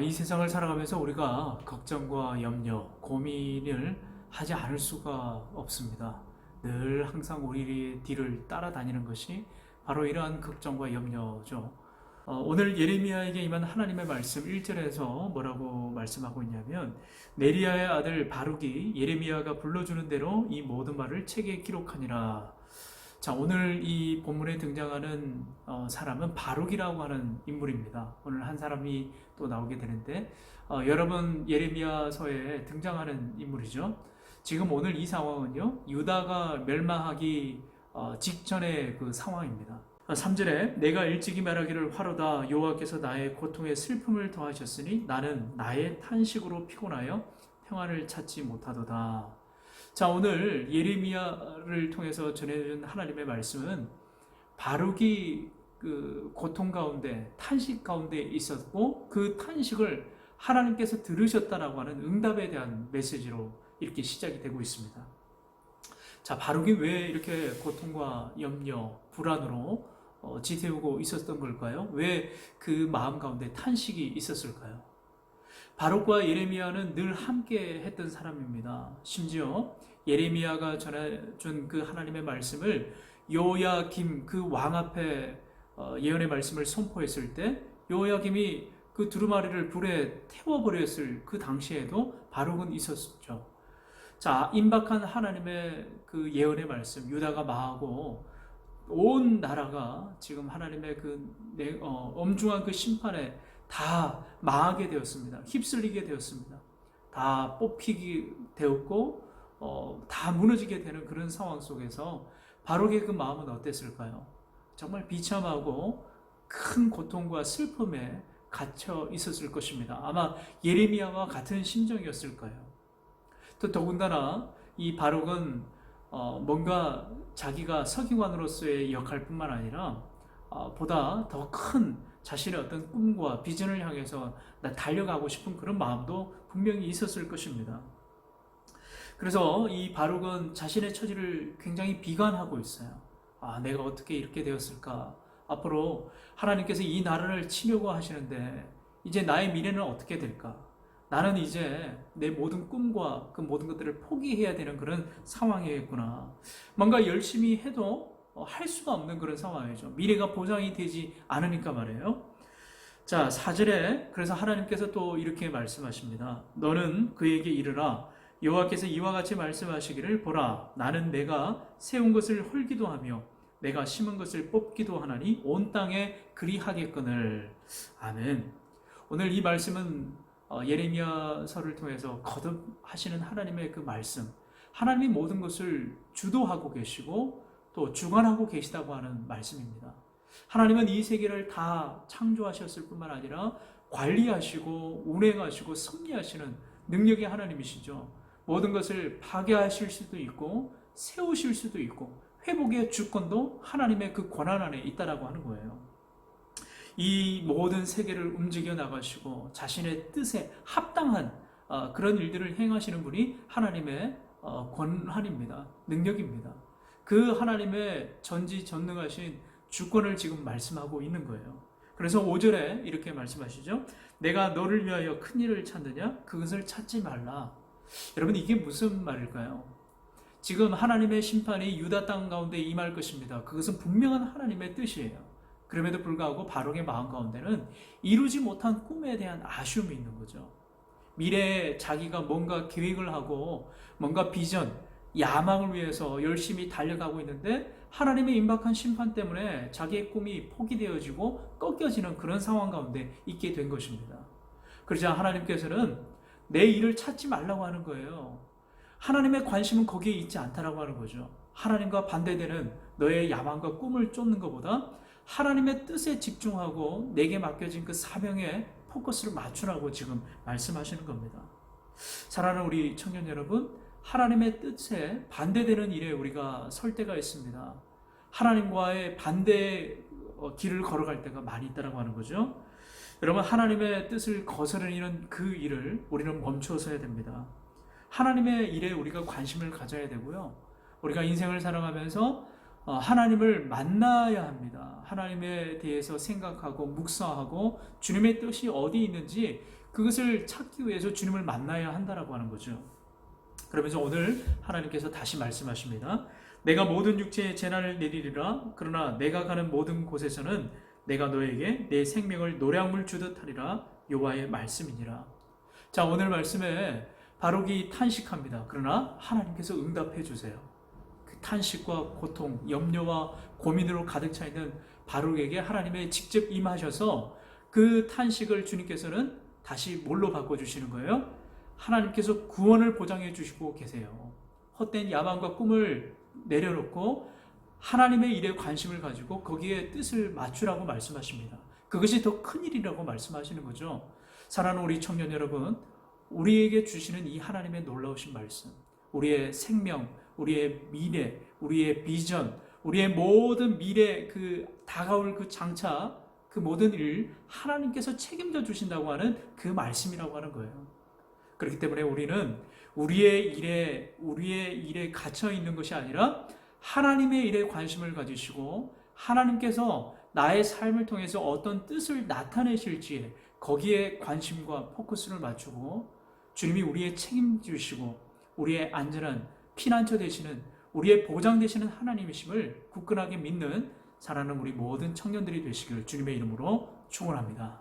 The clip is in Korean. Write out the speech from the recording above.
이 세상을 살아가면서 우리가 걱정과 염려, 고민을 하지 않을 수가 없습니다. 늘 항상 우리 뒤를 따라다니는 것이 바로 이러한 걱정과 염려죠. 오늘 예레미야에게 임한 하나님의 말씀 1절에서 뭐라고 말씀하고 있냐면, 네리야의 아들 바룩이 예레미야가 불러주는 대로 이 모든 말을 책에 기록하니라. 자, 오늘 이 본문에 등장하는 사람은 바룩이라고 하는 인물입니다. 오늘 한 사람이 또 나오게 되는데, 여러 번 예레미야서에 등장하는 인물이죠. 지금 오늘 이 상황은요, 유다가 멸망하기 직전의 그 상황입니다. 3절에 내가 일찍이 말하기를 화로다 여호와께서 나의 고통에 슬픔을 더하셨으니 나는 나의 탄식으로 피곤하여 평안을 찾지 못하도다. 자, 오늘 예레미야를 통해서 전해준 하나님의 말씀은 바룩이 그 고통 가운데 탄식 가운데 있었고 그 탄식을 하나님께서 들으셨다라고 하는 응답에 대한 메시지로 이렇게 시작이 되고 있습니다. 자, 바룩이 왜 이렇게 고통과 염려, 불안으로 지새우고 있었던 걸까요? 왜 그 마음 가운데 탄식이 있었을까요? 바룩과 예레미야는 늘 함께 했던 사람입니다. 심지어 예레미야가 전해준 그 하나님의 말씀을 요야김 그 왕 앞에 예언의 말씀을 선포했을 때 요야김이 그 두루마리를 불에 태워버렸을 그 당시에도 바룩은 있었죠. 자, 임박한 하나님의 그 예언의 말씀, 유다가 망하고 온 나라가 지금 하나님의 그 엄중한 그 심판에 다 망하게 되었습니다. 휩쓸리게 되었습니다. 다 뽑히게 되었고 다 무너지게 되는 그런 상황 속에서 바룩의 그 마음은 어땠을까요? 정말 비참하고 큰 고통과 슬픔에 갇혀 있었을 것입니다. 아마 예레미야와 같은 심정이었을 거예요. 또 더군다나 이 바룩은 뭔가 자기가 서기관으로서의 역할뿐만 아니라 보다 더 큰 자신의 어떤 꿈과 비전을 향해서 달려가고 싶은 그런 마음도 분명히 있었을 것입니다. 그래서 이 바룩은 자신의 처지를 굉장히 비관하고 있어요. 내가 어떻게 이렇게 되었을까? 앞으로 하나님께서 이 나라를 치려고 하시는데 이제 나의 미래는 어떻게 될까? 나는 이제 내 모든 꿈과 그 모든 것들을 포기해야 되는 그런 상황이겠구나. 뭔가 열심히 해도 할 수가 없는 그런 상황이죠. 미래가 보장이 되지 않으니까 말이에요. 자, 4절에 그래서 하나님께서 또 이렇게 말씀하십니다. 너는 그에게 이르라. 여호와께서 이와 같이 말씀하시기를 보라. 나는 내가 세운 것을 헐기도 하며 내가 심은 것을 뽑기도 하나니 온 땅에 그리하겠거늘. 아멘. 오늘 이 말씀은 예레미야서를 통해서 거듭하시는 하나님의 그 말씀, 하나님이 모든 것을 주도하고 계시고 또 주관하고 계시다고 하는 말씀입니다. 하나님은 이 세계를 다 창조하셨을 뿐만 아니라 관리하시고 운행하시고 섭리하시는 능력의 하나님이시죠. 모든 것을 파괴하실 수도 있고 세우실 수도 있고 회복의 주권도 하나님의 그 권한 안에 있다라고 하는 거예요. 이 모든 세계를 움직여 나가시고 자신의 뜻에 합당한 그런 일들을 행하시는 분이 하나님의 권한입니다. 능력입니다. 그 하나님의 전지전능하신 주권을 지금 말씀하고 있는 거예요. 그래서 5절에 이렇게 말씀하시죠. 내가 너를 위하여 큰 일을 찾느냐? 그것을 찾지 말라. 여러분, 이게 무슨 말일까요? 지금 하나님의 심판이 유다 땅 가운데 임할 것입니다. 그것은 분명한 하나님의 뜻이에요. 그럼에도 불구하고 바룩의 마음 가운데는 이루지 못한 꿈에 대한 아쉬움이 있는 거죠. 미래에 자기가 뭔가 계획을 하고 뭔가 비전, 야망을 위해서 열심히 달려가고 있는데 하나님의 임박한 심판 때문에 자기의 꿈이 포기되어지고 꺾여지는 그런 상황 가운데 있게 된 것입니다. 그러자 하나님께서는 내 일을 찾지 말라고 하는 거예요. 하나님의 관심은 거기에 있지 않다라고 하는 거죠. 하나님과 반대되는 너의 야망과 꿈을 쫓는 것보다 하나님의 뜻에 집중하고 내게 맡겨진 그 사명에 포커스를 맞추라고 지금 말씀하시는 겁니다. 사랑하는 우리 청년 여러분, 하나님의 뜻에 반대되는 일에 우리가 설 때가 있습니다. 하나님과의 반대의 길을 걸어갈 때가 많이 있다고 하는 거죠. 여러분, 하나님의 뜻을 거스르는 그 일을 우리는 멈추어서야 됩니다. 하나님의 일에 우리가 관심을 가져야 되고요. 우리가 인생을 살아가면서 하나님을 만나야 합니다. 하나님에 대해서 생각하고 묵상하고 주님의 뜻이 어디 있는지 그것을 찾기 위해서 주님을 만나야 한다라고 하는 거죠. 그러면서 오늘 하나님께서 다시 말씀하십니다. 내가 모든 육체에 재난을 내리리라. 그러나 내가 가는 모든 곳에서는 내가 너에게 내 생명을 노량물 주듯 하리라. 여호와의 말씀이니라. 자, 오늘 말씀에 바룩이 탄식합니다. 그러나 하나님께서 응답해 주세요. 그 탄식과 고통, 염려와 고민으로 가득 차 있는 바룩에게 하나님의 직접 임하셔서 그 탄식을 주님께서는 다시 뭘로 바꿔주시는 거예요? 하나님께서 구원을 보장해 주시고 계세요. 헛된 야망과 꿈을 내려놓고 하나님의 일에 관심을 가지고 거기에 뜻을 맞추라고 말씀하십니다. 그것이 더 큰 일이라고 말씀하시는 거죠. 사랑하는 우리 청년 여러분, 우리에게 주시는 이 하나님의 놀라우신 말씀, 우리의 생명, 우리의 미래, 우리의 비전, 우리의 모든 미래, 그 다가올 그 장차, 그 모든 일 하나님께서 책임져 주신다고 하는 그 말씀이라고 하는 거예요. 그렇기 때문에 우리는 우리의 일에 갇혀 있는 것이 아니라 하나님의 일에 관심을 가지시고 하나님께서 나의 삶을 통해서 어떤 뜻을 나타내실지에 거기에 관심과 포커스를 맞추고 주님이 우리의 책임지시고 우리의 안전한 피난처 되시는 우리의 보장 되시는 하나님이심을 굳건하게 믿는 사랑하는 우리 모든 청년들이 되시길 주님의 이름으로 축원합니다.